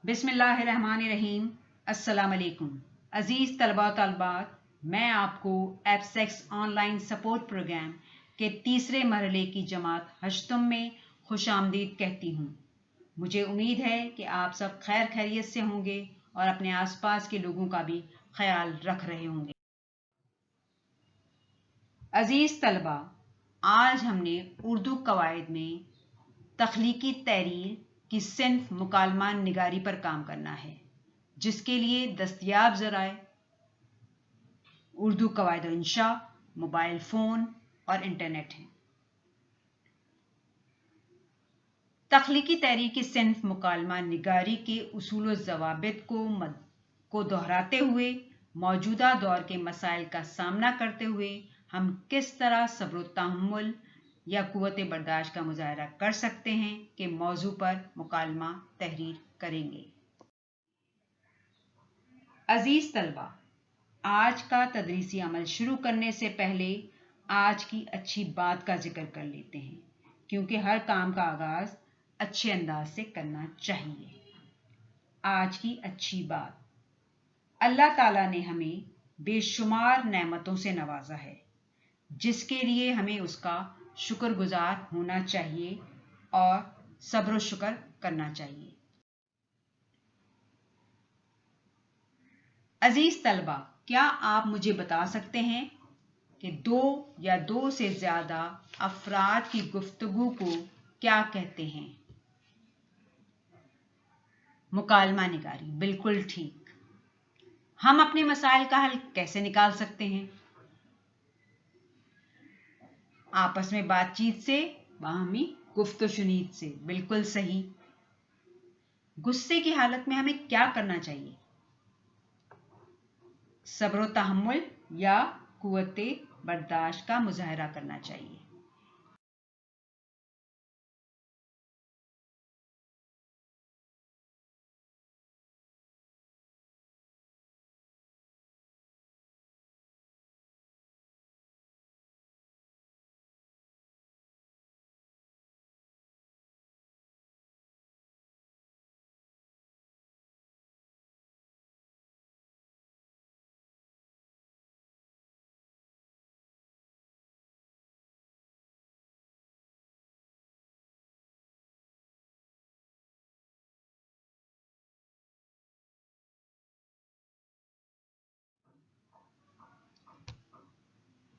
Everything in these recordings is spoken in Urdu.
بسم اللہ الرحمن الرحیم۔ السلام علیکم عزیز طلباء و طالبات، میں آپ کو ایپسیکس آن لائن سپورٹ پروگرام کے تیسرے مرحلے کی جماعت ہشتم میں خوش آمدید کہتی ہوں۔ مجھے امید ہے کہ آپ سب خیر خیریت سے ہوں گے اور اپنے آس پاس کے لوگوں کا بھی خیال رکھ رہے ہوں گے۔ عزیز طلباء، آج ہم نے اردو قواعد میں تخلیقی تحریر کی صنف مکالمہ نگاری پر کام کرنا ہے، جس کے لیے دستیاب ذرائع اردو قواعد و انشاء، موبائل فون اور انٹرنیٹ ہیں۔ تخلیقی تحریر کی صنف مکالمہ نگاری کے اصول و ضوابط کو دہراتے ہوئے موجودہ دور کے مسائل کا سامنا کرتے ہوئے ہم کس طرح صبر و تحمل یا قوت برداشت کا مظاہرہ کر سکتے ہیں کہ موضوع پر مکالمہ تحریر کریں گے۔ عزیز طلبہ، آج کا تدریسی عمل شروع کرنے سے پہلے آج کی اچھی بات کا ذکر کر لیتے ہیں، کیونکہ ہر کام کا آغاز اچھے انداز سے کرنا چاہیے۔ آج کی اچھی بات: اللہ تعالیٰ نے ہمیں بے شمار نعمتوں سے نوازا ہے، جس کے لیے ہمیں اس کا شکر گزار ہونا چاہیے اور صبر و شکر کرنا چاہیے۔ عزیز طلبہ، کیا آپ مجھے بتا سکتے ہیں کہ دو یا دو سے زیادہ افراد کی گفتگو کو کیا کہتے ہیں؟ مکالمہ نگاری۔ بالکل ٹھیک۔ ہم اپنے مسائل کا حل کیسے نکال سکتے ہیں؟ آپس میں بات چیت سے، باہمی گفت و شنید سے۔ بالکل صحیح۔ غصے کی حالت میں ہمیں کیا کرنا چاہیے؟ صبر و تحمل یا قوت برداشت کا مظاہرہ کرنا چاہیے۔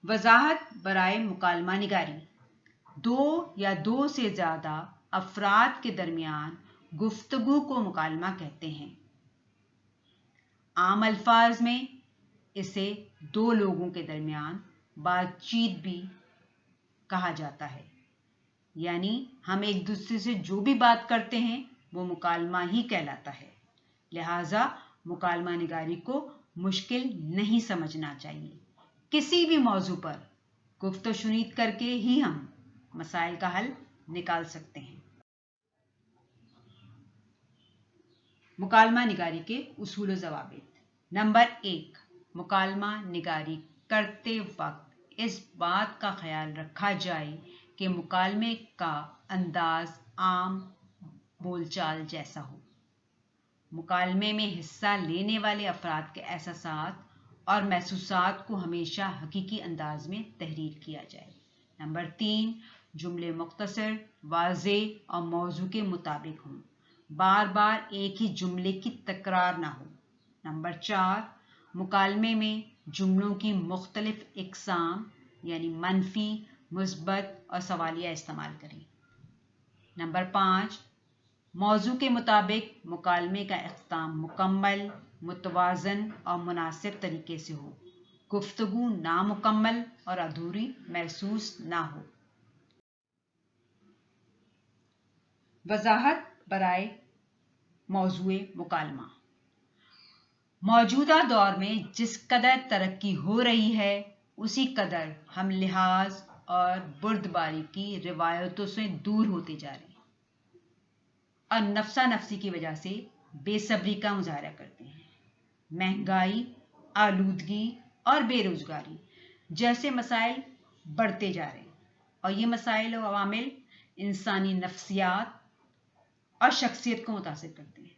وضاحت برائے مکالمہ نگاری: دو یا دو سے زیادہ افراد کے درمیان گفتگو کو مکالمہ کہتے ہیں۔ عام الفاظ میں اسے دو لوگوں کے درمیان بات چیت بھی کہا جاتا ہے، یعنی ہم ایک دوسرے سے جو بھی بات کرتے ہیں وہ مکالمہ ہی کہلاتا ہے۔ لہٰذا مکالمہ نگاری کو مشکل نہیں سمجھنا چاہیے۔ کسی بھی موضوع پر گفت و شنید کر کے ہی ہم مسائل کا حل نکال سکتے ہیں۔ مکالمہ نگاری کے اصول و ضوابط: نمبر 1، مکالمہ نگاری کرتے وقت اس بات کا خیال رکھا جائے کہ مکالمے کا انداز عام بول چال جیسا ہو۔ مکالمے میں حصہ لینے والے افراد کے احساسات اور محسوسات کو ہمیشہ حقیقی انداز میں تحریر کیا جائے۔ نمبر 3، جملے مختصر، واضح اور موضوع کے مطابق ہوں، بار بار ایک ہی جملے کی تکرار نہ ہو۔ نمبر 4، مکالمے میں جملوں کی مختلف اقسام یعنی منفی، مثبت اور سوالیہ استعمال کریں۔ نمبر 5، موضوع کے مطابق مکالمے کا اختتام مکمل، متوازن اور مناسب طریقے سے ہو، گفتگو نامکمل اور ادھوری محسوس نہ ہو۔ وضاحت برائے موضوع مکالمہ: موجودہ دور میں جس قدر ترقی ہو رہی ہے، اسی قدر ہم لحاظ اور بردباری کی روایتوں سے دور ہوتے جا رہے ہیں اور نفسا نفسی کی وجہ سے بے صبری کا مظاہرہ کرتے ہیں۔ مہنگائی، آلودگی اور بے روزگاری جیسے مسائل بڑھتے جا رہے ہیں، اور یہ مسائل و عوامل انسانی نفسیات اور شخصیت کو متاثر کرتے ہیں۔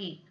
1,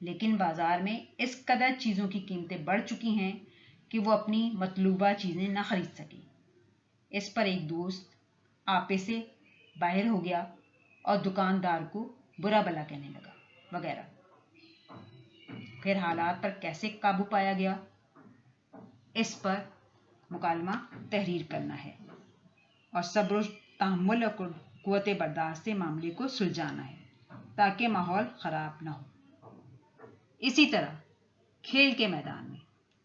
لیکن بازار میں اس قدر چیزوں کی قیمتیں بڑھ چکی ہیں کہ وہ اپنی مطلوبہ چیزیں نہ خرید سکیں۔ اس پر ایک دوست آپے سے باہر ہو گیا اور دکاندار کو برا بھلا کہنے لگا وغیرہ۔ پھر حالات پر کیسے قابو پایا گیا، اس پر مکالمہ تحریر کرنا ہے اور صبر و تحمل اور قوت برداشت سے معاملے کو سلجھانا ہے تاکہ ماحول خراب نہ ہو۔ اسی طرح کھیل کے میدان میں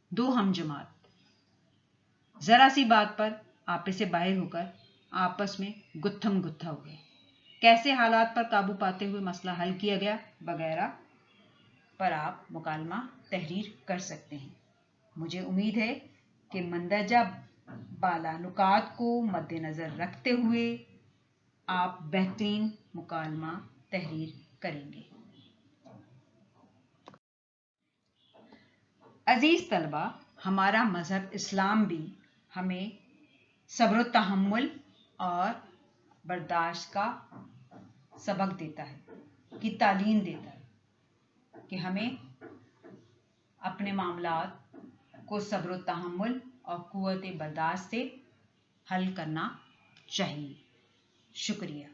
دو ہم جماعت ذرا سی بات پر آپے سے باہر ہو کر آپس میں گتھم گتھا ہو گئے۔ کیسے حالات پر قابو پاتے ہوئے مسئلہ حل کیا گیا وغیرہ پر آپ مکالمہ تحریر کر سکتے ہیں۔ مجھے امید ہے کہ مندرجہ بالا نکات کو مد نظر رکھتے ہوئے آپ بہترین مکالمہ تحریر کریں گے۔ عزیز طلبہ، ہمارا مذہب اسلام بھی ہمیں صبر و تحمل اور برداشت کا سبق دیتا ہے، کی تعلیم دیتا ہے کہ ہمیں اپنے معاملات کو صبر و تحمل اور قوت برداشت سے حل کرنا چاہیے۔ شکریہ۔